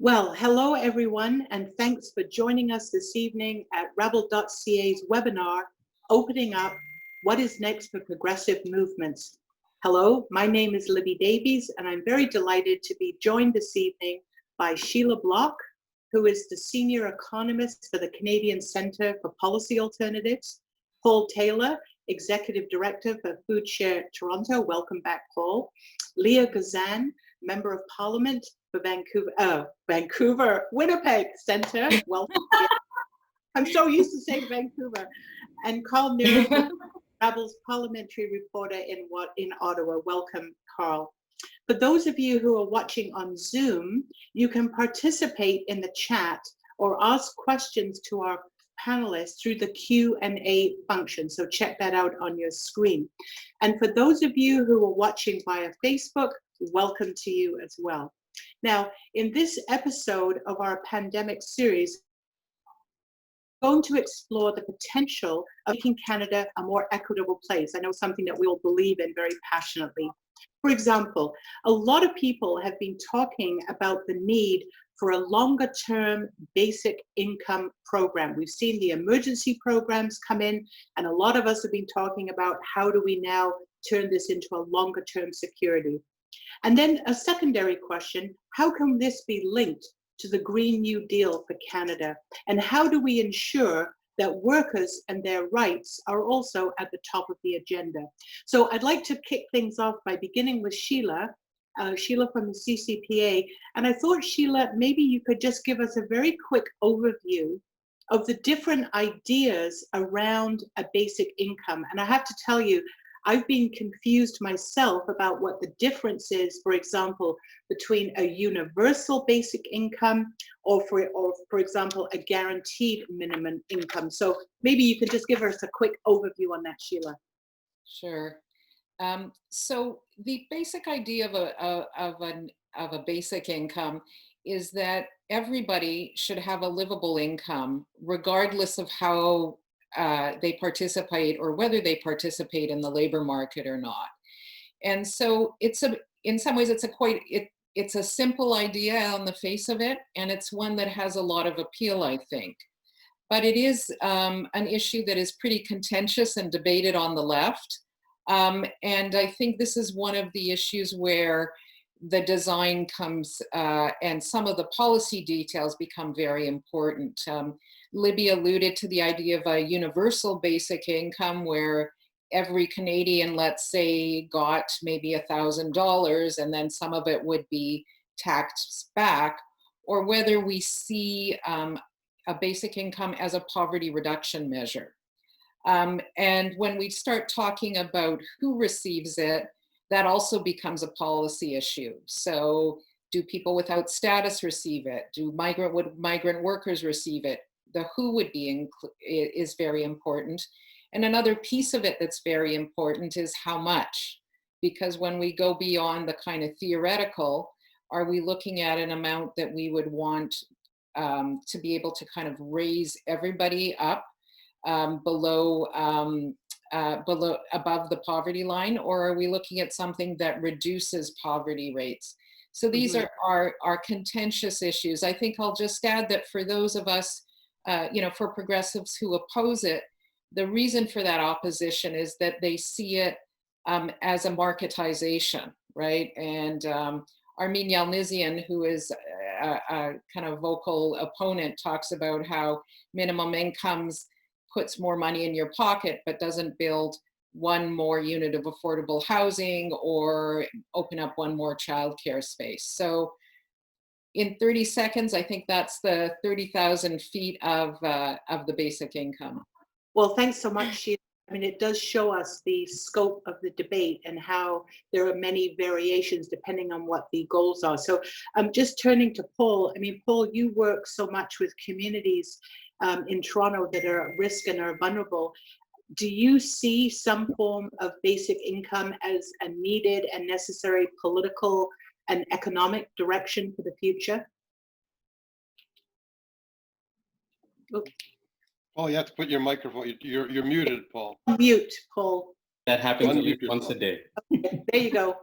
Well, hello everyone, and thanks for joining us this evening at rabble.ca's webinar, Opening Up, What is Next for Progressive Movements. Hello, my name is Libby Davies, and I'm very delighted to be joined this evening by Sheila Block, who is the Senior Economist for the Canadian Centre for Policy Alternatives, Paul Taylor, Executive Director for FoodShare Toronto. Welcome back, Paul. Leah Gazan, Member of Parliament for Vancouver, Winnipeg Centre. Welcome. I'm so used to saying Vancouver. And Karl Nerenberg, Rabble's parliamentary reporter in Ottawa. Welcome, Karl. For those of you who are watching on Zoom, you can participate in the chat or ask questions to our panelists through the Q&A function. So check that out on your screen. And for those of you who are watching via Facebook, welcome to you as well. Now, in this episode of our pandemic series, we're going to explore the potential of making Canada a more equitable place. I know something that we all believe in very passionately. For example, a lot of people have been talking about the need for a longer-term basic income program. We've seen the emergency programs come in, and a lot of us have been talking about how do we now turn this into a longer-term security. And then a secondary question, how can this be linked to the Green New Deal for Canada? And how do we ensure that workers and their rights are also at the top of the agenda? So I'd like to kick things off by beginning with Sheila, Sheila from the CCPA. And I thought, Sheila, maybe you could just give us a very quick overview of the different ideas around a basic income. And I have to tell you, I've been confused myself about what the difference is, for example, between a universal basic income or for example, a guaranteed minimum income. So maybe you could just give us a quick overview on that, Sheila. Sure. So the basic idea of a basic income is that everybody should have a livable income, regardless of how they participate or whether they participate in the labor market or not. And so in some ways, it's a simple idea on the face of it, and it's one that has a lot of appeal, I think. But it is an issue that is pretty contentious and debated on the left. And I think this is one of the issues where the design comes and some of the policy details become very important. Libby alluded to the idea of a universal basic income where every Canadian, let's say, got maybe $1,000 and then some of it would be taxed back, or whether we see a basic income as a poverty reduction measure. And when we start talking about who receives it, that also becomes a policy issue. So do people without status receive it? Would migrant workers receive it? The who would be is very important. And another piece of it that's very important is how much. Because when we go beyond the kind of theoretical, are we looking at an amount that we would want to be able to kind of raise everybody up above the poverty line, or are we looking at something that reduces poverty rates? So these are contentious issues. I think I'll just add that for those of us, for progressives who oppose it, the reason for that opposition is that they see it as a marketization, right? And Armin Yalnizyan, who is a kind of vocal opponent, talks about how minimum incomes puts more money in your pocket, but doesn't build one more unit of affordable housing or open up one more childcare space. So in 30 seconds, I think that's the 30,000 feet of the basic income. Well, thanks so much, Sheila. I mean, it does show us the scope of the debate and how there are many variations depending on what the goals are. So I'm just turning to Paul. I mean, Paul, you work so much with communities in Toronto that are at risk and are vulnerable. Do you see some form of basic income as a needed and necessary political and economic direction for the future? Okay. Paul, you have to put your microphone. You're muted, Paul. Mute, Paul. That happens at least once a day. Okay, there you go.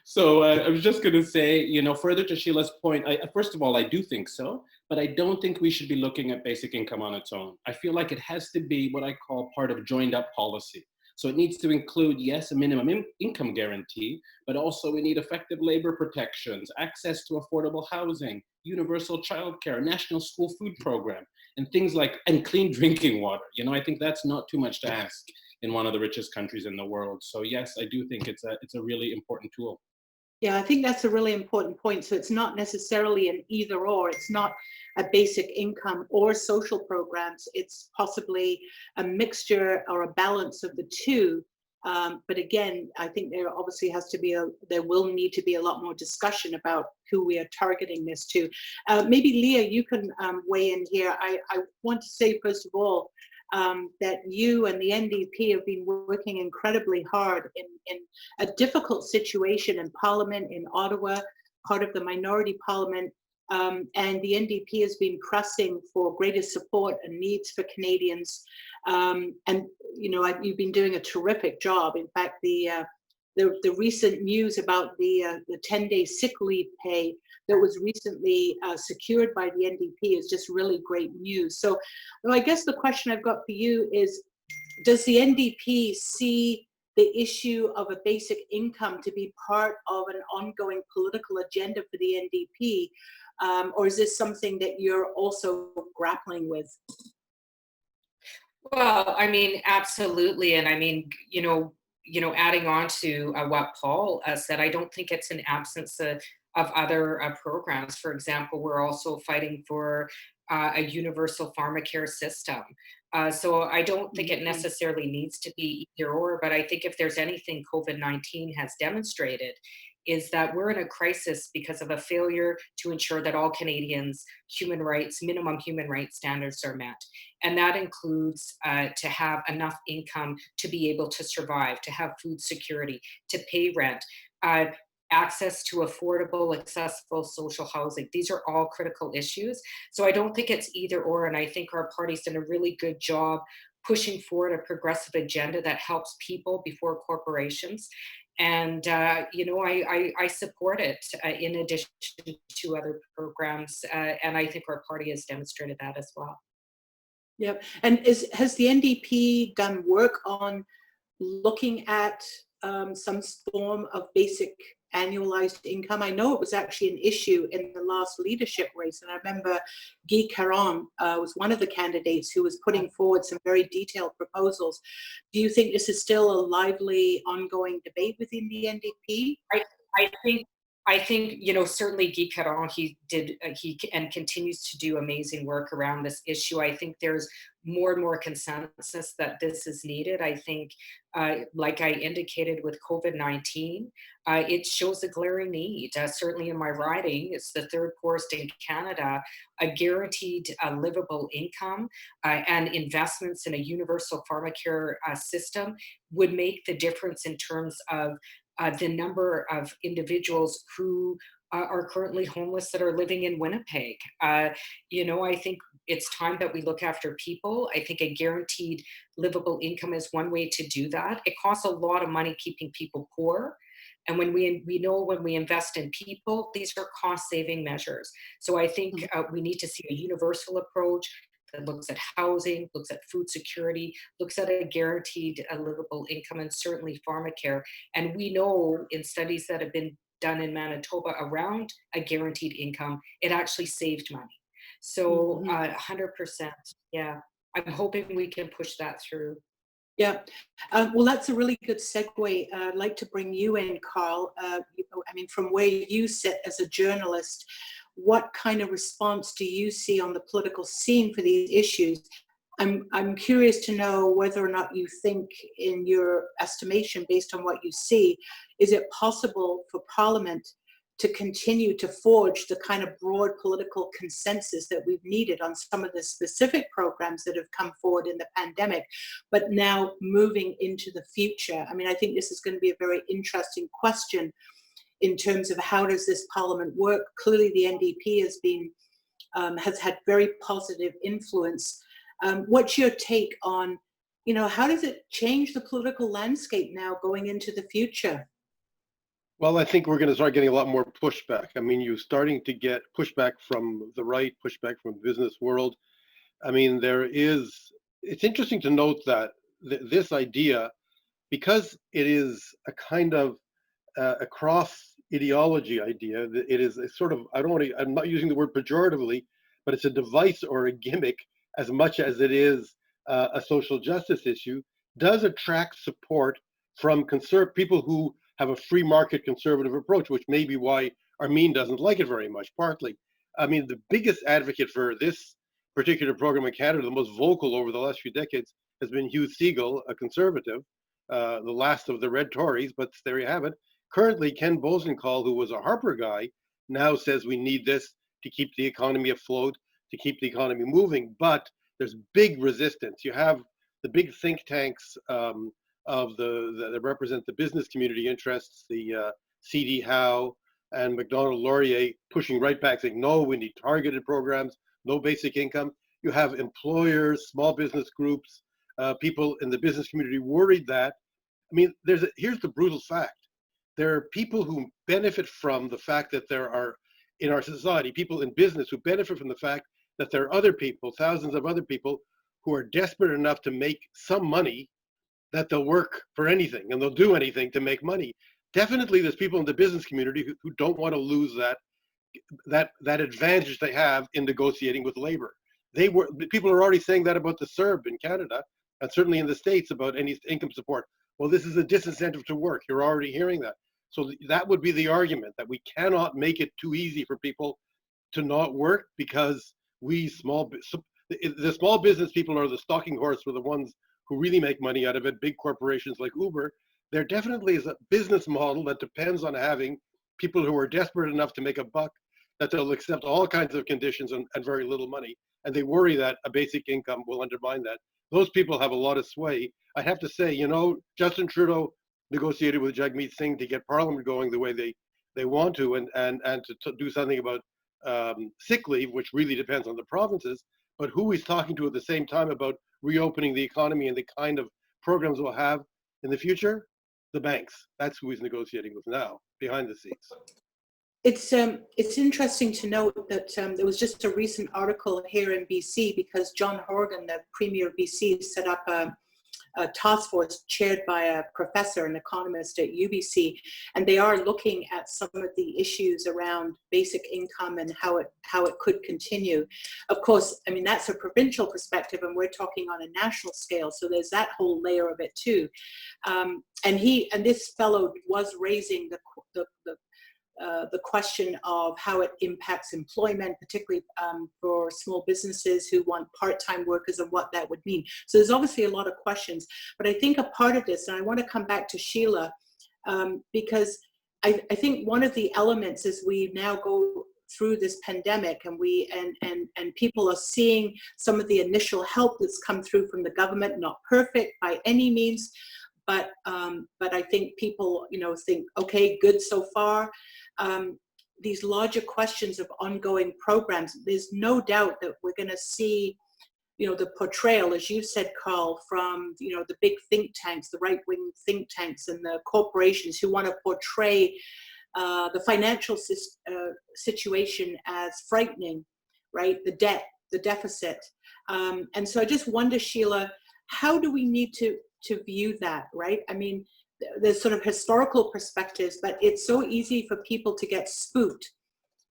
So I was just going to say, further to Sheila's point, first of all, I do think so, but I don't think we should be looking at basic income on its own. I feel like it has to be what I call part of joined up policy. So it needs to include, yes, a minimum income guarantee, but also we need effective labor protections, access to affordable housing, universal childcare, national school food program, and things like, and clean drinking water. I think that's not too much to ask in one of the richest countries in the world. So yes, I do think it's a really important tool. Yeah, I think that's a really important point. So it's not necessarily an either or. It's not a basic income or social programs. It's possibly a mixture or a balance of the two. But again, I think there obviously there will need to be a lot more discussion about who we are targeting this to. Maybe Leah, you can weigh in here. I want to say, first of all, that you and the NDP have been working incredibly hard in a difficult situation in Parliament in Ottawa, part of the minority Parliament, and the NDP has been pressing for greater support and needs for Canadians. And you've been doing a terrific job. In fact, the recent news about the 10-day sick leave pay that was recently secured by the NDP is just really great news. So I guess the question I've got for you is, does the NDP see the issue of a basic income to be part of an ongoing political agenda for the NDP? Or is this something that you're also grappling with? Well, I mean, absolutely. And I mean, adding on to what Paul said, I don't think it's an absence of other programs. For example, we're also fighting for a universal pharmacare system. So I don't think it necessarily needs to be either or, but I think if there's anything COVID-19 has demonstrated is that we're in a crisis because of a failure to ensure that all Canadians' minimum human rights standards are met. And that includes to have enough income to be able to survive, to have food security, to pay rent, access to affordable, accessible social housing. These are all critical issues. So I don't think it's either or, and I think our party's done a really good job pushing forward a progressive agenda that helps people before corporations. And, I support it in addition to other programs. And I think our party has demonstrated that as well. Yep. And has the NDP done work on looking at some form of basic annualized income? I know it was actually an issue in the last leadership race, and I remember Guy Caron was one of the candidates who was putting forward some very detailed proposals. Do you think this is still a lively, ongoing debate within the NDP? I think, certainly Guy Caron, he and continues to do amazing work around this issue. I think there's more and more consensus that this is needed. I think, like I indicated with COVID-19, it shows a glaring need. Certainly in my riding, it's the third poorest in Canada. A guaranteed livable income and investments in a universal pharmacare system would make the difference in terms of the number of individuals who are currently homeless that are living in Winnipeg. I think it's time that we look after people. I think a guaranteed livable income is one way to do that. It costs a lot of money keeping people poor. And when we invest in people, these are cost-saving measures. So I think we need to see a universal approach that looks at housing, looks at food security, looks at a guaranteed livable income, and certainly pharmacare. And we know in studies that have been done in Manitoba around a guaranteed income, it actually saved money. So 100%, yeah. I'm hoping we can push that through. Yeah, well, that's a really good segue. I'd like to bring you in, Karl. From where you sit as a journalist, what kind of response do you see on the political scene for these issues? I'm curious to know whether or not you think, in your estimation, based on what you see, is it possible for Parliament to continue to forge the kind of broad political consensus that we've needed on some of the specific programs that have come forward in the pandemic, but now moving into the future? I mean, I think this is going to be a very interesting question in terms of how does this Parliament work. Clearly, the NDP has had very positive influence. What's your take on, how does it change the political landscape now going into the future? Well, I think we're going to start getting a lot more pushback. I mean, you're starting to get pushback from the right, pushback from the business world. I mean, it's interesting to note that this idea, because it is a kind of a cross ideology idea, that it is a sort of, I'm not using the word pejoratively, but it's a device or a gimmick as much as it is a social justice issue, does attract support from people who have a free market conservative approach, which may be why Armin doesn't like it very much, partly. I mean, the biggest advocate for this particular program in Canada, the most vocal over the last few decades, has been Hugh Segal, a conservative, the last of the Red Tories, but there you have it. Currently, Ken Bosenthal, who was a Harper guy, now says we need this to keep the economy afloat, to keep the economy moving. But there's big resistance. You have the big think tanks that represent the business community interests, the CD Howe and McDonald Laurier pushing right back, saying, no, we need targeted programs, no basic income. You have employers, small business groups, people in the business community worried that, I mean, here's the brutal fact. There are people who benefit from the fact that there are, in our society, people in business who benefit from the fact that there are other people, thousands of other people, who are desperate enough to make some money that they'll work for anything and they'll do anything to make money. Definitely there's people in the business community who don't want to lose that advantage they have in negotiating with labor. People are already saying that about the CERB in Canada, and certainly in the States about any income support. Well, this is a disincentive to work. You're already hearing that. So that would be the argument, that we cannot make it too easy for people to not work, because the small business people are the stalking horse for the ones who really make money out of it, big corporations like Uber. There definitely is a business model that depends on having people who are desperate enough to make a buck, that they'll accept all kinds of conditions and very little money. And they worry that a basic income will undermine that. Those people have a lot of sway. I have to say, Justin Trudeau negotiated with Jagmeet Singh to get Parliament going the way they want to, and to do something about sick leave, which really depends on the provinces. But who he's talking to at the same time about reopening the economy and the kind of programs we'll have in the future? The banks. That's who he's negotiating with now, behind the scenes. It's interesting to note that there was just a recent article here in BC, because John Horgan, the Premier of BC, set up a task force chaired by a professor, an economist at UBC, and they are looking at some of the issues around basic income and how it could continue. Of course, I mean, that's a provincial perspective, and we're talking on a national scale, so there's that whole layer of it too. And this fellow was raising the question of how it impacts employment, particularly for small businesses who want part-time workers, and what that would mean. So there's obviously a lot of questions, but I think a part of this, and I want to come back to Sheila, because I think one of the elements is we now go through this pandemic, and and people are seeing some of the initial help that's come through from the government, not perfect by any means, but I think people, think, okay, good so far. These larger questions of ongoing programs, there's no doubt that we're going to see, the portrayal, as you said, Karl, from, the big think tanks, the right-wing think tanks and the corporations who want to portray the financial situation as frightening, right? The debt, the deficit. And so I just wonder, Sheila, how do we need to view that, right? I mean, there's sort of historical perspectives, but it's so easy for people to get spooked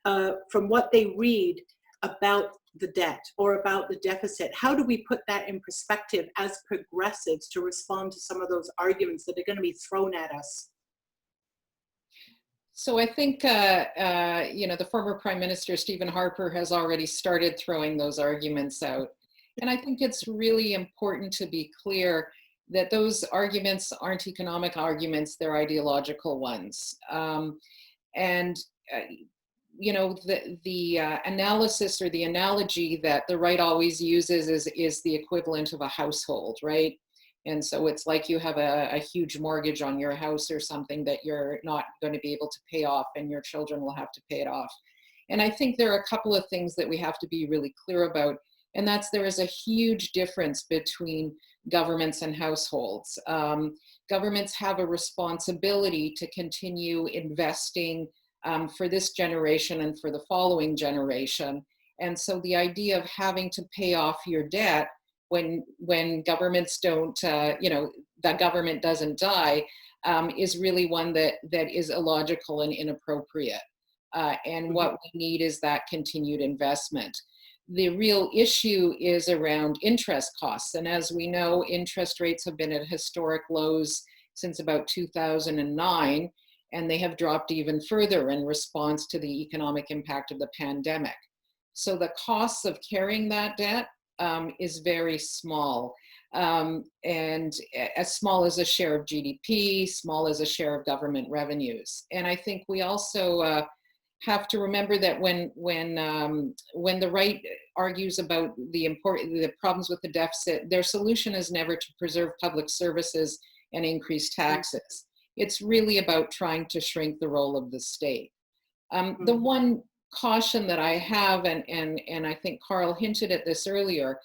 from what they read about the debt or about the deficit. How do we put that in perspective as progressives to respond to some of those arguments that are going to be thrown at us? So I think, the former Prime Minister, Stephen Harper, has already started throwing those arguments out. And I think it's really important to be clear that those arguments aren't economic arguments, they're ideological ones. The analysis or the analogy that the right always uses is the equivalent of a household, right? And so it's like you have a huge mortgage on your house or something that you're not going to be able to pay off, and your children will have to pay it off. And I think there are a couple of things that we have to be really clear about. And there is a huge difference between governments and households. Governments have a responsibility to continue investing for this generation and for the following generation. And so the idea of having to pay off your debt when governments don't, that government doesn't die, is really one that is illogical and inappropriate. And what we need is that continued investment. The real issue is around interest costs. And as we know, interest rates have been at historic lows since about 2009, and they have dropped even further in response to the economic impact of the pandemic. So the costs of carrying that debt is very small, and as small as a share of GDP, small as a share of government revenues. And I think we also have to remember that when the right argues about the problems with the deficit, their solution is never to preserve public services and increase taxes. It's really about trying to shrink the role of the state. The one caution that I have, and I think Karl hinted at this earlier,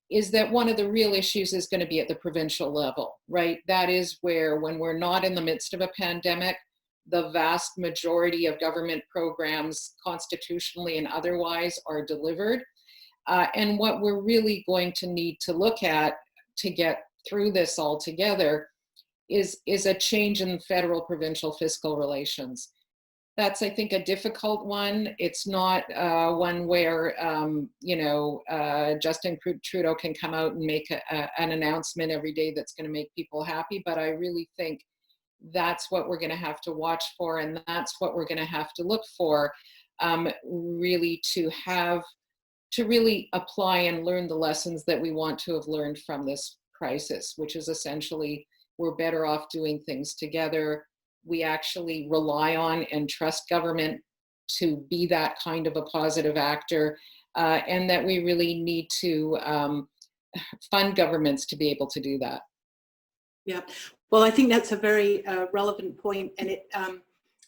is that one of the real issues is going to be at the provincial level, right? That is where, when we're not in the midst of a pandemic, the vast majority of government programs, constitutionally and otherwise, are delivered. And what we're really going to need to look at to get through this altogether is a change in federal-provincial fiscal relations. That's, I think, a difficult one. It's not one where, Justin Trudeau can come out and make an announcement every day that's going to make people happy. But I really think that's what we're going to have to watch for, and that's what we're going to have to look for, really to really apply and learn the lessons that we want to have learned from this crisis, which is essentially we're better off doing things together. We actually rely on and trust government to be that kind of a positive actor, and that we really need to fund governments to be able to do that. Yeah, well, I think that's a very relevant point, and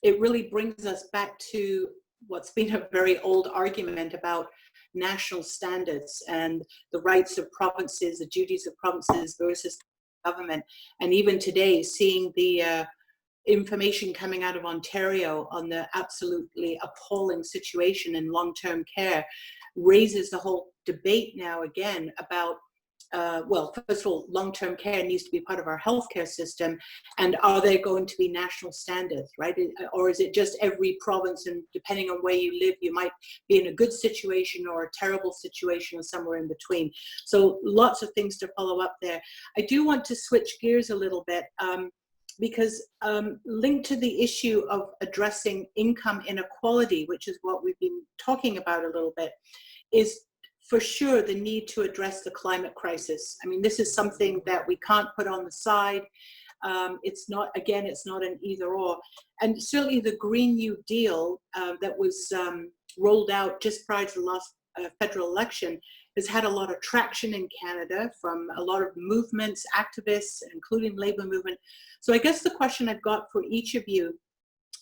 it really brings us back to what's been a very old argument about national standards and the rights of provinces, the duties of provinces versus government. And even today, seeing the information coming out of Ontario on the absolutely appalling situation in long-term care raises the whole debate now again about, well, first of all, long-term care needs to be part of our healthcare system, and are there going to be national standards, right? Or is it just every province, and depending on where you live, you might be in a good situation or a terrible situation or somewhere in between. So lots of things to follow up there. I do want to switch gears a little bit, because linked to the issue of addressing income inequality, which is what we've been talking about a little bit, is for sure the need to address the climate crisis. I mean, this is something that we can't put on the side. It's not, again, it's not an either or. And certainly the Green New Deal that was rolled out just prior to the last federal election has had a lot of traction in Canada from a lot of movements, activists, including labor movement. So I guess the question I've got for each of you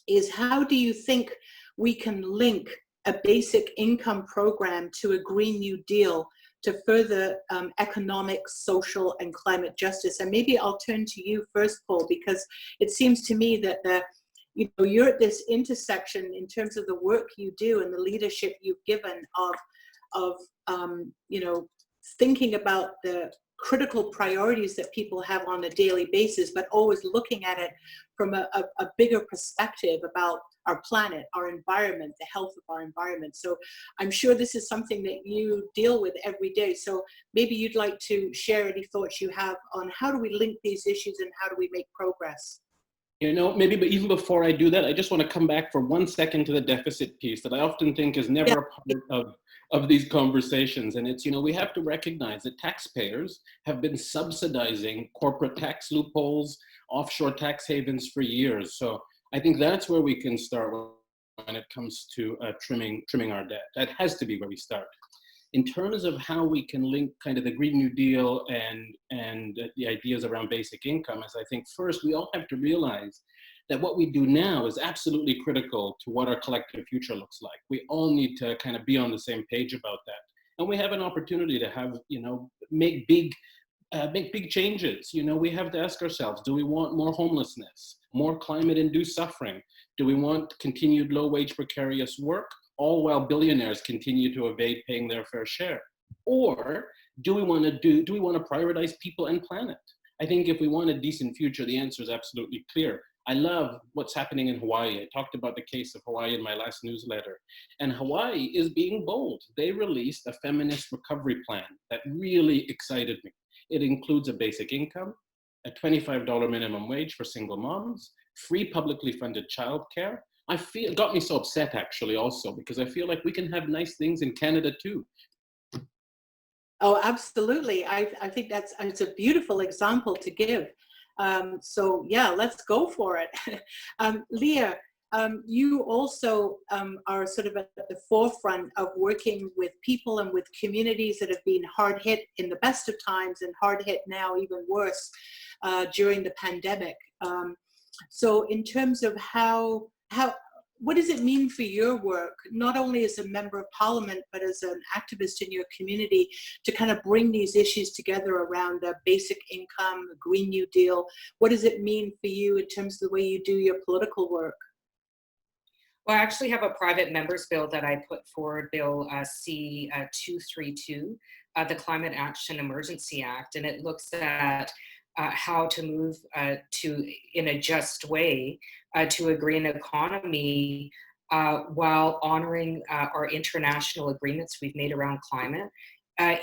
is, how do you think we can link a basic income program to a Green New Deal to further economic, social, and climate justice? And maybe I'll turn to you first, Paul, because it seems to me that you're at this intersection in terms of the work you do and the leadership you've given of thinking about the critical priorities that people have on a daily basis, but always looking at it from a bigger perspective about our planet, our environment, the health of our environment. So I'm sure this is something that you deal with every day. So maybe you'd like to share any thoughts you have on how do we link these issues and how do we make progress? Maybe, but even before I do that, I just want to come back for 1 second to the deficit piece that I often think is never a part of these conversations. And it's, we have to recognize that taxpayers have been subsidizing corporate tax loopholes, offshore tax havens for years. So I think that's where we can start when it comes to trimming our debt. That has to be where we start. In terms of how we can link kind of the Green New Deal and the ideas around basic income, is I think first we all have to realize that what we do now is absolutely critical to what our collective future looks like. We all need to kind of be on the same page about that. And we have an opportunity to have, make big changes. We have to ask ourselves, do we want more homelessness, more climate-induced suffering? Do we want continued low-wage precarious work, all while billionaires continue to evade paying their fair share? Or do we want to prioritize people and planet? I think if we want a decent future, the answer is absolutely clear. I love what's happening in Hawaii. I talked about the case of Hawaii in my last newsletter. And Hawaii is being bold. They released a feminist recovery plan that really excited me. It includes a basic income, a $25 minimum wage for single moms, free publicly funded childcare. It got me so upset actually also, because I feel like we can have nice things in Canada too. Oh, absolutely. I think it's a beautiful example to give. So yeah, let's go for it. Leah, you also are sort of at the forefront of working with people and with communities that have been hard hit in the best of times and hard hit now even worse during the pandemic. So in terms of what does it mean for your work, not only as a member of parliament, but as an activist in your community, to kind of bring these issues together around a basic income, a Green New Deal? What does it mean for you in terms of the way you do your political work? Well, I actually have a private member's bill that I put forward, Bill C-232, the Climate Action Emergency Act, and it looks at how to move in a just way to a green economy while honoring our international agreements we've made around climate,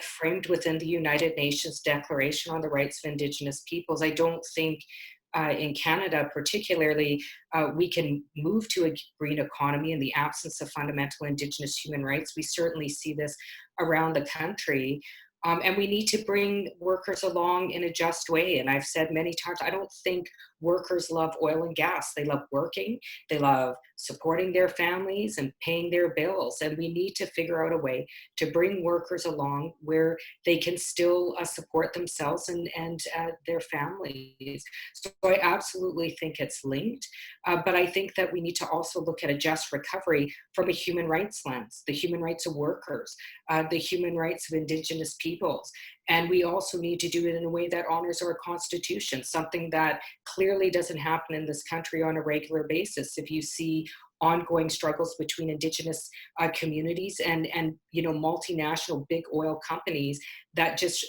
framed within the United Nations Declaration on the Rights of Indigenous Peoples. I don't think in Canada particularly, we can move to a green economy in the absence of fundamental Indigenous human rights. We certainly see this around the country. And we need to bring workers along in a just way. And I've said many times, I don't think workers love oil and gas. They love working, they love supporting their families and paying their bills. And we need to figure out a way to bring workers along where they can still support themselves and their families. So I absolutely think it's linked. But I think that we need to also look at a just recovery from a human rights lens, the human rights of workers, the human rights of Indigenous peoples. And we also need to do it in a way that honors our Constitution, something that clearly doesn't happen in this country on a regular basis. If you see ongoing struggles between Indigenous communities and multinational big oil companies that just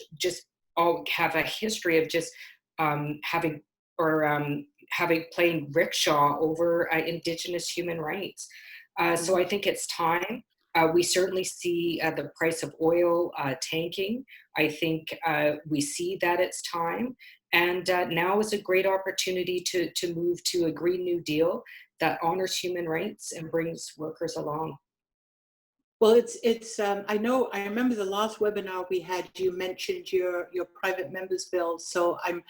all have a history of just having playing rickshaw over Indigenous human rights. So I think it's time. We certainly see the price of oil tanking. I think we see that it's time. And now is a great opportunity to move to a Green New Deal that honors human rights and brings workers along. Well, I remember the last webinar we had, you mentioned your private members bill. So I'm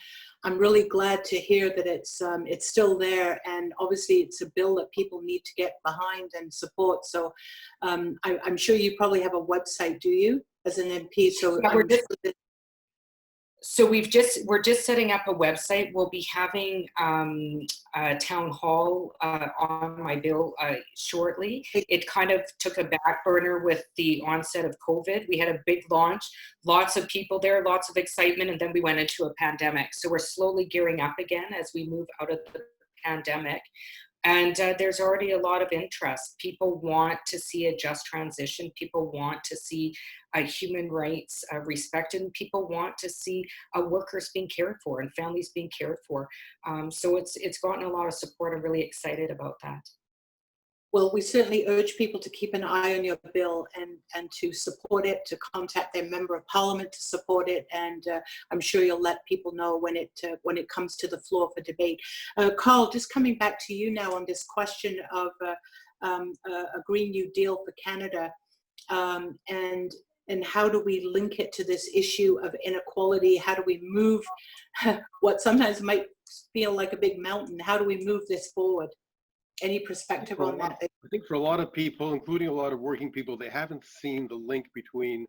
really glad to hear that it's still there, and obviously it's a bill that people need to get behind and support. So I'm sure you probably have a website, do you, as an MP? So yeah, So we're just setting up a website. We'll be having a town hall on my bill shortly. It kind of took a back burner with the onset of COVID. We had a big launch, lots of people there, lots of excitement, and then we went into a pandemic. So we're slowly gearing up again as we move out of the pandemic. And there's already a lot of interest. People want to see a just transition. People want to see human rights respected, and people want to see workers being cared for and families being cared for. So it's gotten a lot of support. I'm really excited about that. Well, we certainly urge people to keep an eye on your bill and to support it, to contact their member of parliament to support it, and I'm sure you'll let people know when it comes to the floor for debate. Karl, just coming back to you now on this question of a Green New Deal for Canada, and how do we link it to this issue of inequality? How do we move what sometimes might feel like a big mountain? How do we move this forward? Any perspective on that? I think for a lot of people, including a lot of working people, they haven't seen the link between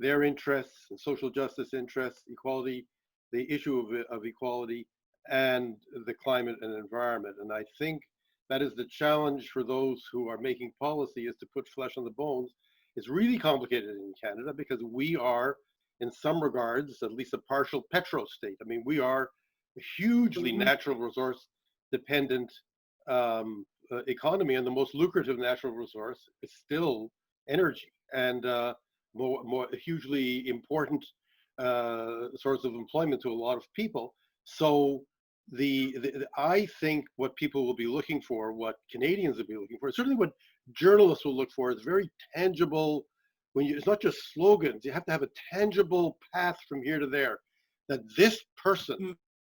their interests and social justice interests, equality, the issue of equality, and the climate and environment. And I think that is the challenge for those who are making policy, is to put flesh on the bones, is really complicated in Canada because we are, in some regards, at least a partial petro state. I mean, we are a hugely natural resource dependent economy, and the most lucrative natural resource is still energy, and more hugely important source of employment to a lot of people. So I think what people will be looking for, what Canadians will be looking for, certainly what journalists will look for, is very tangible. It's not just slogans. You have to have a tangible path from here to there. That this person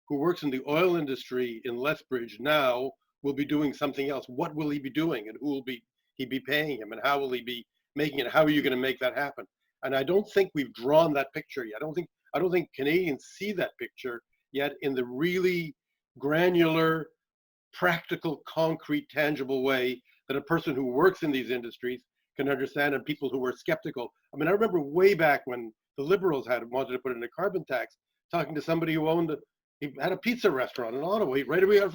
who works in the oil industry in Lethbridge now will be doing something else. What will he be doing, and who will he be paying him, and how will he be making it? How are you going to make that happen? And I don't think we've drawn that picture yet. I don't think Canadians see that picture yet in the really granular, practical, concrete, tangible way that a person who works in these industries can understand, and people who were skeptical. I mean, I remember way back when the Liberals wanted to put in a carbon tax, talking to somebody who he had a pizza restaurant in Ottawa. Right away, well,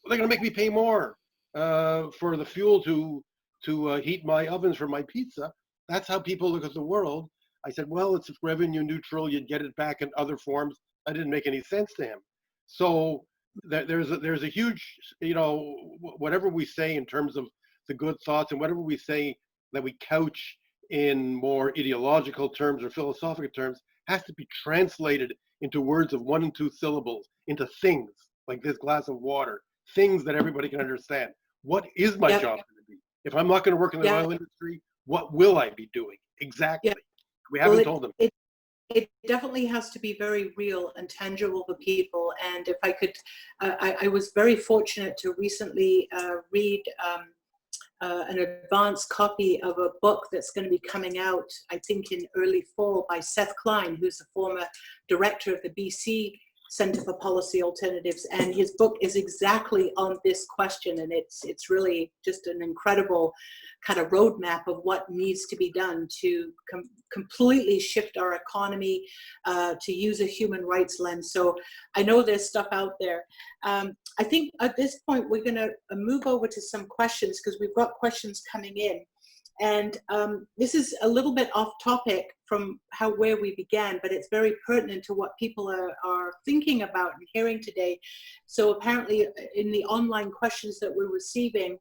they're going to make me pay more for the fuel to heat my ovens for my pizza. That's how people look at the world. I said, well, it's revenue neutral. You'd get it back in other forms. That didn't make any sense to him. So there's a huge, whatever we say in terms of the good thoughts, and whatever we say that we couch in more ideological terms or philosophical terms, has to be translated into words of 1 and 2 syllables, into things like this glass of water, things that everybody can understand. What is my job going to be? If I'm not going to work in the oil industry, what will I be doing? Exactly. We haven't told them. It definitely has to be very real and tangible for people. And if I could, I was very fortunate to recently read an advanced copy of a book that's going to be coming out, I think, in early fall by Seth Klein, who's the former director of the BC Centre for Policy Alternatives, and his book is exactly on this question, and it's really just an incredible kind of roadmap of what needs to be done to completely shift our economy, to use a human rights lens. So I know there's stuff out there. I think at this point we're going to move over to some questions, because we've got questions coming in. And this is a little bit off topic from where we began, but it's very pertinent to what people are thinking about and hearing today. So apparently in the online questions that we're receiving,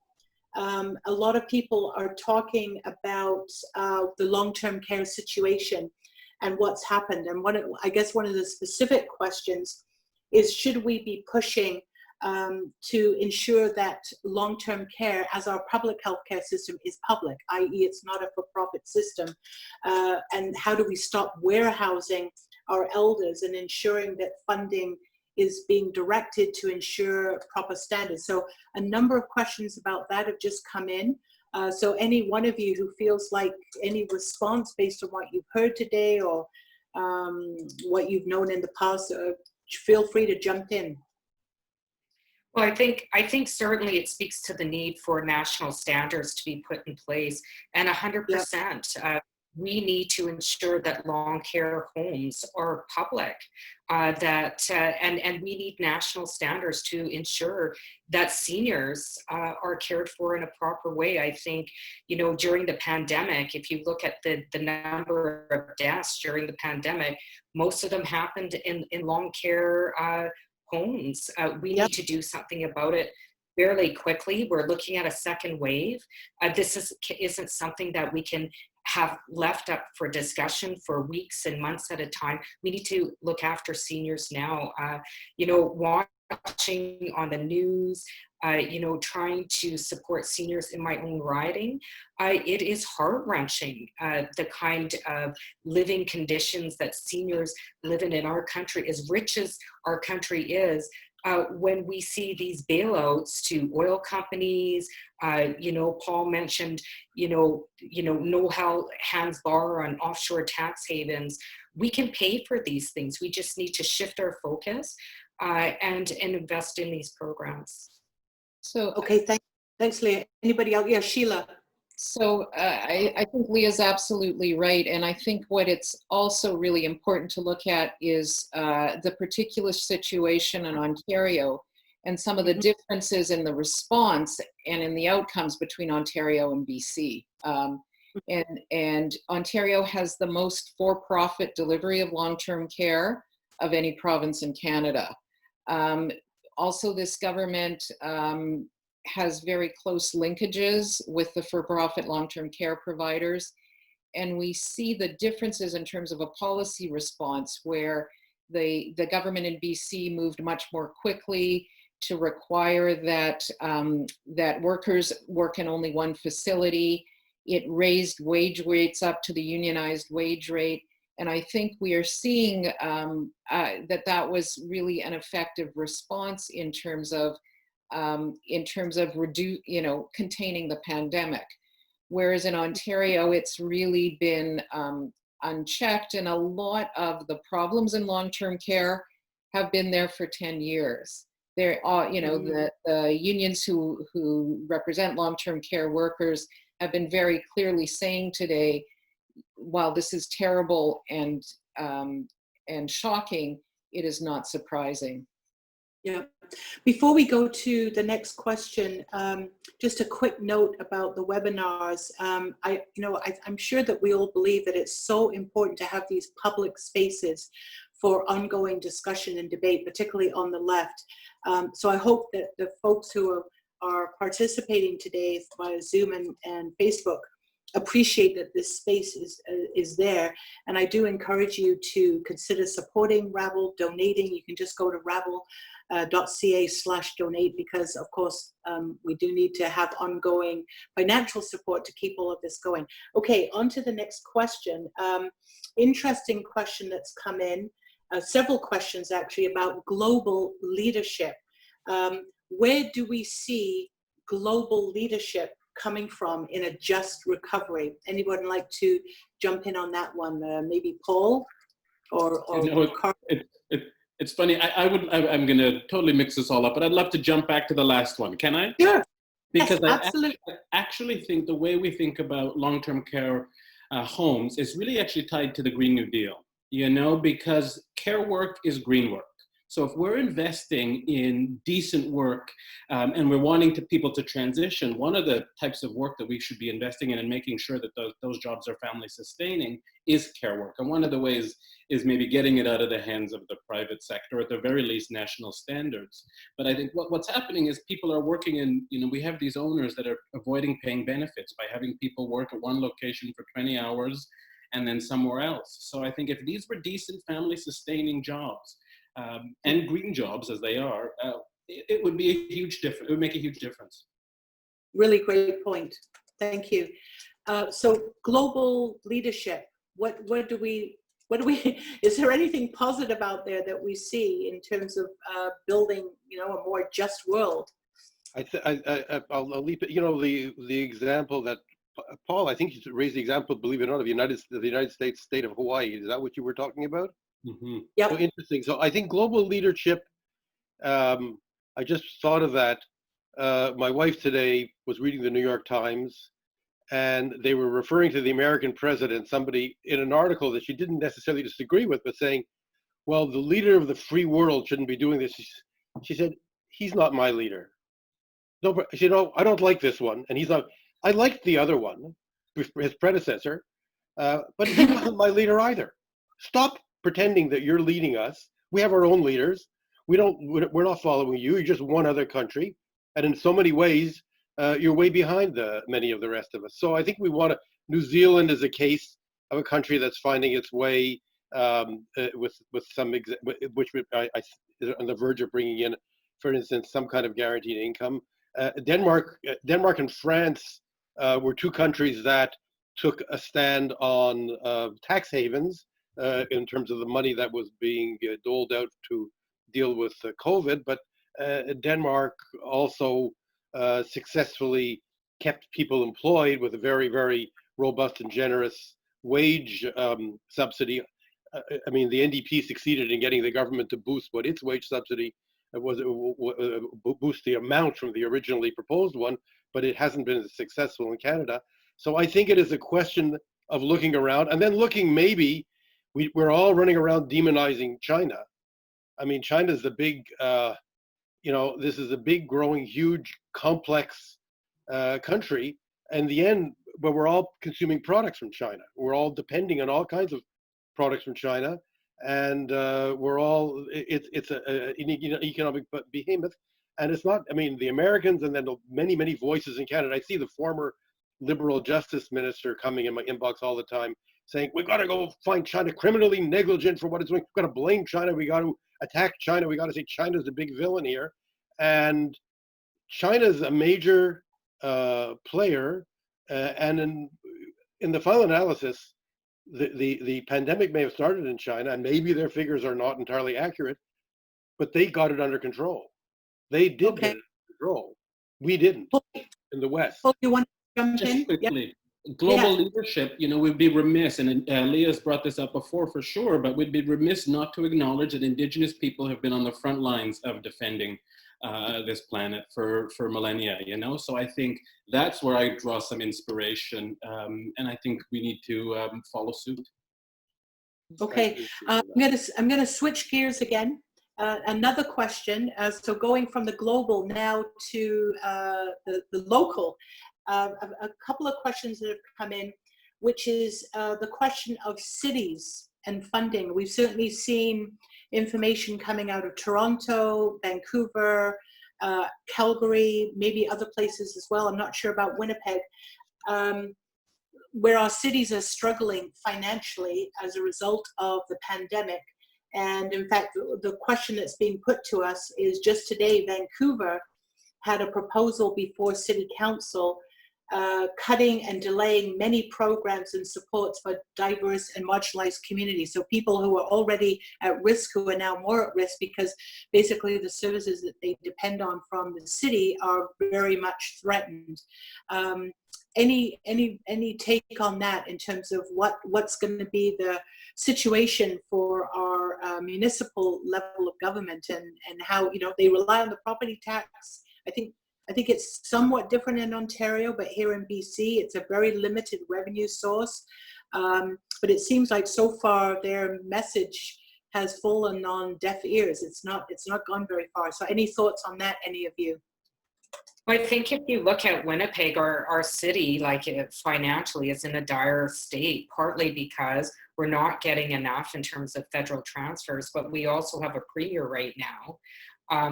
a lot of people are talking about the long-term care situation and what's happened. And I guess one of the specific questions is, should we be pushing to ensure that long-term care as our public healthcare system is public, i.e. it's not a for-profit system, and how do we stop warehousing our elders and ensuring that funding is being directed to ensure proper standards. So a number of questions about that have just come in. So any one of you who feels like any response based on what you've heard today or what you've known in the past, feel free to jump in. Well, I think certainly it speaks to the need for national standards to be put in place, and 100%. We need to ensure that long care homes are public, and we need national standards to ensure that seniors are cared for in a proper way. I think, during the pandemic, if you look at the number of deaths during the pandemic, most of them happened in long care homes. We need to do something about it fairly quickly. We're looking at a second wave. This isn't something that we can have left up for discussion for weeks and months at a time. We need to look after seniors now. Watching on the news, trying to support seniors in my own riding, it is heart-wrenching, the kind of living conditions that seniors live in our country, as rich as our country is. When we see these bailouts to oil companies, Paul mentioned, no hands bar on offshore tax havens. We can pay for these things. We just need to shift our focus and invest in these programs. So okay, thanks, Leah. Anybody else? Yeah, Sheila. So I think Leah's absolutely right. And I think what it's also really important to look at is the particular situation in Ontario and some of the differences in the response and in the outcomes between Ontario and BC. And Ontario has the most for-profit delivery of long-term care of any province in Canada. Also, this government has very close linkages with the for-profit long-term care providers. And we see the differences in terms of a policy response where the government in BC moved much more quickly to require that, that workers work in only one facility. It raised wage rates up to the unionized wage rate. And I think we are seeing that was really an effective response in terms of containing the pandemic. Whereas in Ontario, it's really been unchecked, and a lot of the problems in long-term care have been there for 10 years. There are, the unions who represent long-term care workers have been very clearly saying today, while this is terrible and shocking, it is not surprising. Yeah. Before we go to the next question, just a quick note about the webinars. I'm sure that we all believe that it's so important to have these public spaces for ongoing discussion and debate, particularly on the left. So I hope that the folks who are participating today via Zoom and Facebook appreciate that this space is there. And I do encourage you to consider supporting Rabble, donating. You can just go to rabble.ca/donate, because of course we do need to have ongoing financial support to keep all of this going. Okay, on to the next question. Interesting question that's come in, several questions actually, about global leadership. Where do we see global leadership coming from in a just recovery? Anyone like to jump in on that one? Maybe Paul or Karl? It's funny. I'm going to totally mix this all up, but I'd love to jump back to the last one. Can I? Sure. Because yes, I absolutely. actually think the way we think about long-term care homes is really actually tied to the Green New Deal, because care work is green work. So if we're investing in decent work and we're wanting people to transition, one of the types of work that we should be investing in and making sure that those jobs are family sustaining is care work. And one of the ways is maybe getting it out of the hands of the private sector, at the very least national standards. But I think what's happening is people are working in, we have these owners that are avoiding paying benefits by having people work at one location for 20 hours and then somewhere else. So I think if these were decent family sustaining jobs, and green jobs as they are, it would be a huge difference. It would make a huge difference. Really great point. Thank you. So global leadership. What do we? Is there anything positive out there that we see in terms of building, a more just world? I'll leap it. The example that Paul, I think you raised the example, believe it or not, of the United States state of Hawaii. Is that what you were talking about? Mm-hmm. Yeah. So interesting. So I think global leadership, I just thought of that. My wife today was reading the New York Times, and they were referring to the American president, somebody in an article that she didn't necessarily disagree with, but saying, well, the leader of the free world shouldn't be doing this. She said, he's not my leader. No, she said, no, I don't like this one. And he's not, I liked the other one, his predecessor, but he wasn't my leader either. Stop pretending that you're leading us. We have our own leaders. We're not following you. You're just one other country, and in so many ways, you're way behind many of the rest of us. So I think we want to. New Zealand is a case of a country that's finding its way with some which I is on the verge of bringing in, for instance, some kind of guaranteed income. Denmark and France were two countries that took a stand on tax havens. In terms of the money that was being doled out to deal with COVID, but Denmark also successfully kept people employed with a very, very robust and generous wage subsidy. I mean, the NDP succeeded in getting the government to boost what its wage subsidy was, boost the amount from the originally proposed one, but it hasn't been as successful in Canada. So I think it is a question of looking around and then looking maybe. We're all running around demonizing China. I mean, China's the big, this is a big, growing, huge, complex country. In the end, but we're all consuming products from China. We're all depending on all kinds of products from China, and we're all, it's an economic behemoth. And it's not, I mean, the Americans and then the many, many voices in Canada. I see the former Liberal Justice Minister coming in my inbox all the time saying, we've got to go find China criminally negligent for what it's doing. We've got to blame China. We got to attack China. We got to say China's the big villain here. And China's a major player. And in the final analysis, the pandemic may have started in China, and maybe their figures are not entirely accurate, but they got it under control. They did Okay. get it under control. We didn't in the West. Paul, you want to jump Just in? quickly, Yep. global Yeah. leadership, we'd be remiss, and Leah's brought this up before for sure, but we'd be remiss not to acknowledge that Indigenous people have been on the front lines of defending this planet for millennia, So I think that's where I draw some inspiration, and I think we need to follow suit. Okay, I'm gonna switch gears again. Another question. So going from the global now to the local, a couple of questions that have come in, which is the question of cities and funding. We've certainly seen information coming out of Toronto, Vancouver, Calgary, maybe other places as well. I'm not sure about Winnipeg. Where our cities are struggling financially as a result of the pandemic. And in fact, the question that's being put to us is just today, Vancouver had a proposal before City Council cutting and delaying many programs and supports for diverse and marginalized communities. So people who are already at risk, who are now more at risk because basically the services that they depend on from the city are very much threatened. Any take on that in terms of what's going to be the situation for our municipal level of government and how they rely on the property tax? I think it's somewhat different in Ontario, but here in BC it's a very limited revenue source. But it seems like so far their message has fallen on deaf ears. It's not gone very far. So any thoughts on that, any of you? I think if you look at Winnipeg, our city, financially, is in a dire state, partly because we're not getting enough in terms of federal transfers, but we also have a premier right now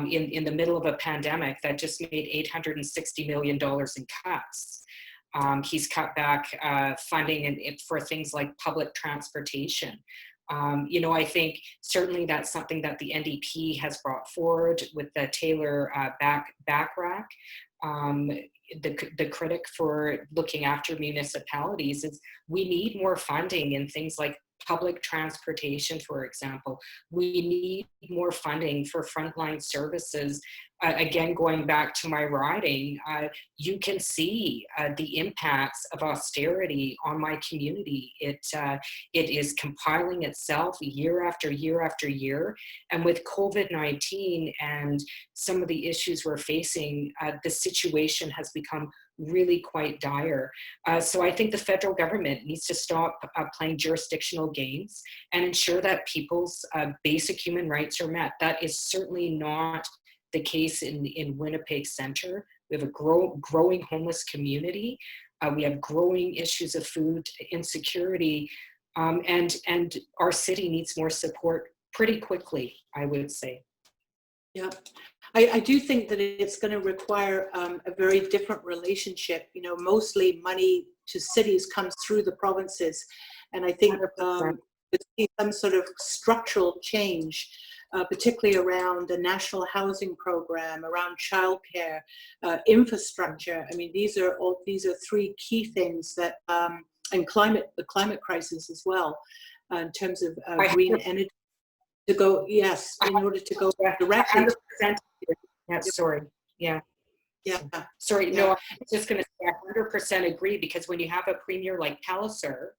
in the middle of a pandemic that just made $860 million in cuts. He's cut back funding for things like public transportation. I think certainly that's something that the NDP has brought forward with the Taylor back rack. The critic for looking after municipalities is we need more funding in things like public transportation, for example. We need more funding for frontline services. Again, going back to my riding, you can see the impacts of austerity on my community. It is compiling itself year after year after year. And with COVID-19 and some of the issues we're facing, the situation has become really quite dire. So I think the federal government needs to stop playing jurisdictional games and ensure that people's basic human rights are met. That is certainly not the case in Winnipeg Centre. We have a growing homeless community. We have growing issues of food insecurity, and our city needs more support pretty quickly, I would say. Yeah, I do think that it's going to require a very different relationship. Mostly money to cities comes through the provinces, and I think some sort of structural change, particularly around the national housing program, around childcare, infrastructure. I mean, these are three key things that, and the climate crisis as well, in terms of green energy. To go, yes, in order to go directly. 100%. Yeah, sorry. Yeah. Yeah. Sorry. Yeah. No, I was just going to say I 100% agree, because when you have a premier like Palliser,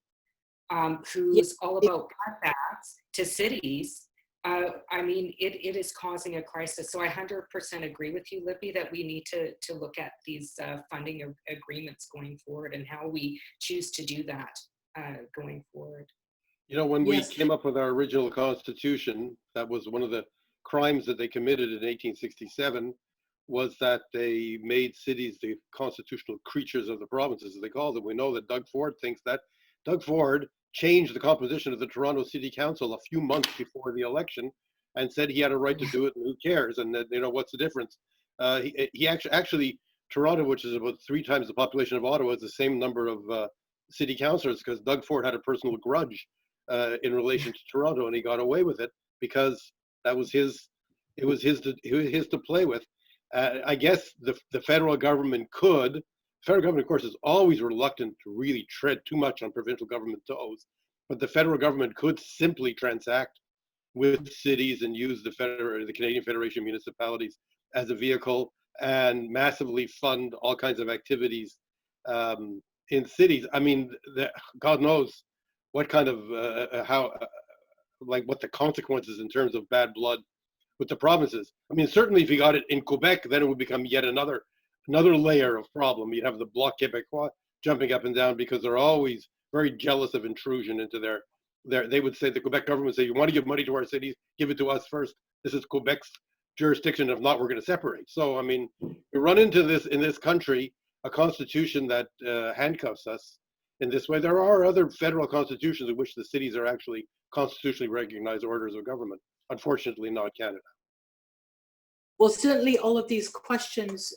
who's all about cutbacks to cities, I mean, it is causing a crisis. So I 100% agree with you, Libby, that we need to look at these funding agreements going forward and how we choose to do that going forward. When we came up with our original constitution, that was one of the crimes that they committed in 1867, was that they made cities the constitutional creatures of the provinces, as they call them. We know that Doug Ford thinks that. Doug Ford changed the composition of the Toronto City Council a few months before the election and said he had a right to do it, and who cares? And that, what's the difference? He actually, Toronto, which is about 3 times the population of Ottawa, has the same number of city councillors, because Doug Ford had a personal grudge in relation to Toronto, and he got away with it because that was his. It was his to play with. I guess the federal government could. The federal government, of course, is always reluctant to really tread too much on provincial government toes, but the federal government could simply transact with cities and use the Canadian Federation of Municipalities as a vehicle and massively fund all kinds of activities in cities. I mean, God knows what kind of what the consequences in terms of bad blood with the provinces. I mean, certainly if you got it in Quebec, then it would become yet another layer of problem. You'd have the Bloc Québécois jumping up and down because they're always very jealous of intrusion into their they would say, the Quebec government would say, you want to give money to our cities, give it to us first. This is Quebec's jurisdiction. If not, we're going to separate. So, I mean, you run into this in this country, a constitution that handcuffs us in this way. There are other federal constitutions in which the cities are actually constitutionally recognized orders of government. Unfortunately, not Canada. Well, certainly all of these questions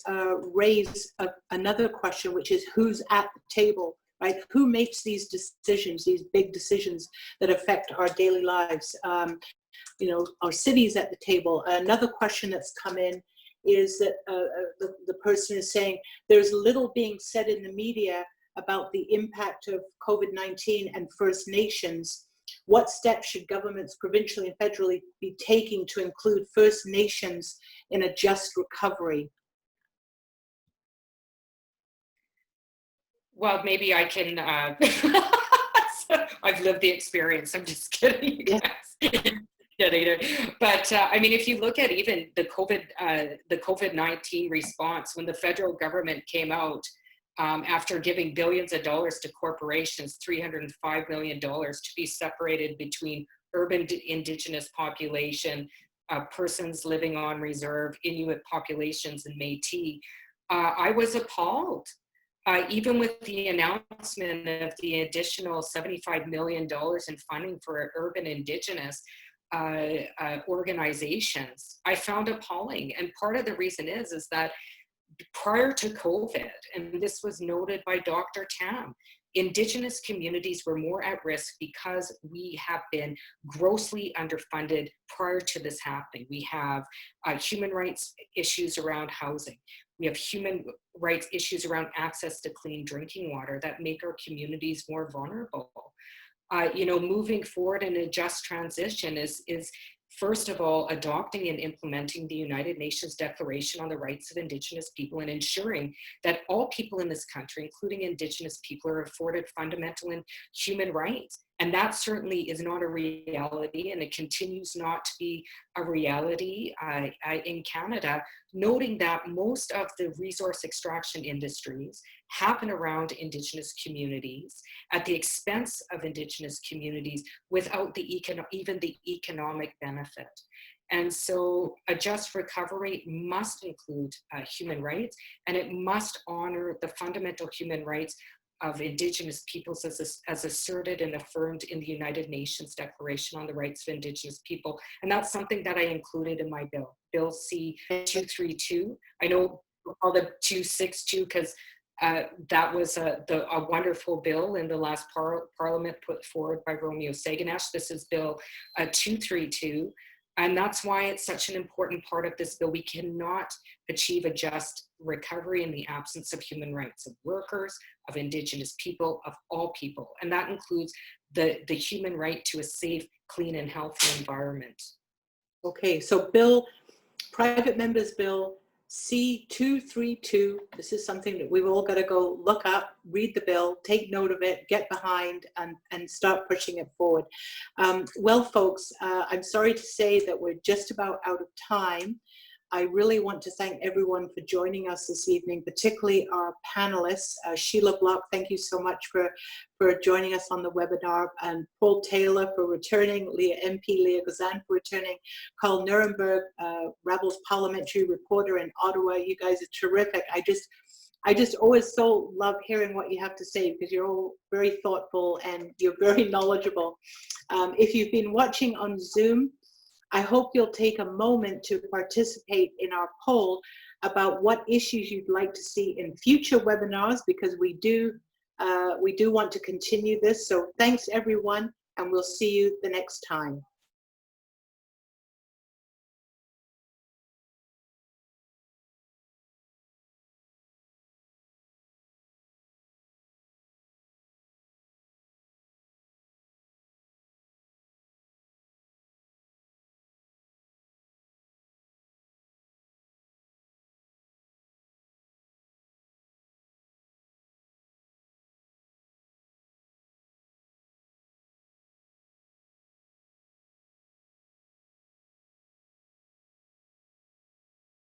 raise another question, which is who's at the table, right? Who makes these decisions, these big decisions that affect our daily lives? Our cities at the table. Another question that's come in is that the person is saying there's little being said in the media about the impact of COVID-19 and First Nations. What steps should governments provincially and federally be taking to include First Nations in a just recovery? Well, maybe I can, I've lived the experience, I'm just kidding, you guys. But I mean, if you look at even the COVID-19 response, when the federal government came out after giving billions of dollars to corporations, $305 million to be separated between urban Indigenous population, persons living on reserve, Inuit populations, and Métis, I was appalled. Even with the announcement of the additional $75 million in funding for urban Indigenous organizations, I found appalling. And part of the reason is that prior to COVID, and this was noted by Dr. Tam, Indigenous communities were more at risk because we have been grossly underfunded prior to this happening. We have human rights issues around housing. We have human rights issues around access to clean drinking water that make our communities more vulnerable. Moving forward in a just transition is first of all, adopting and implementing the United Nations Declaration on the Rights of Indigenous People and ensuring that all people in this country, including Indigenous people, are afforded fundamental and human rights. And that certainly is not a reality, and it continues not to be a reality in Canada, noting that most of the resource extraction industries happen around Indigenous communities at the expense of Indigenous communities without even the economic benefit. And so a just recovery must include human rights, and it must honor the fundamental human rights of Indigenous peoples as asserted and affirmed in the United Nations Declaration on the Rights of Indigenous People. And that's something that I included in my bill, Bill C-232. I know we'll call it 262 because that was a wonderful bill in the last parliament put forward by Romeo Saganash. This is Bill 232. And that's why it's such an important part of this bill. We cannot achieve a just recovery in the absence of human rights of workers, of Indigenous people, of all people. And that includes the human right to a safe, clean, and healthy environment. Okay, so Private Member's Bill C-232, this is something that we've all got to go look up, read the bill, take note of it, get behind, and start pushing it forward. Well, folks, I'm sorry to say that we're just about out of time. I really want to thank everyone for joining us this evening, particularly our panelists. Sheila Block, thank you so much for joining us on the webinar, and Paul Taylor for returning, Leah Gazan for returning, Karl Nerenberg, Rabble's parliamentary reporter in Ottawa. You guys are terrific. I just always so love hearing what you have to say, because you're all very thoughtful and you're very knowledgeable. If you've been watching on Zoom, I hope you'll take a moment to participate in our poll about what issues you'd like to see in future webinars, because we do want to continue this. So thanks everyone, and we'll see you the next time.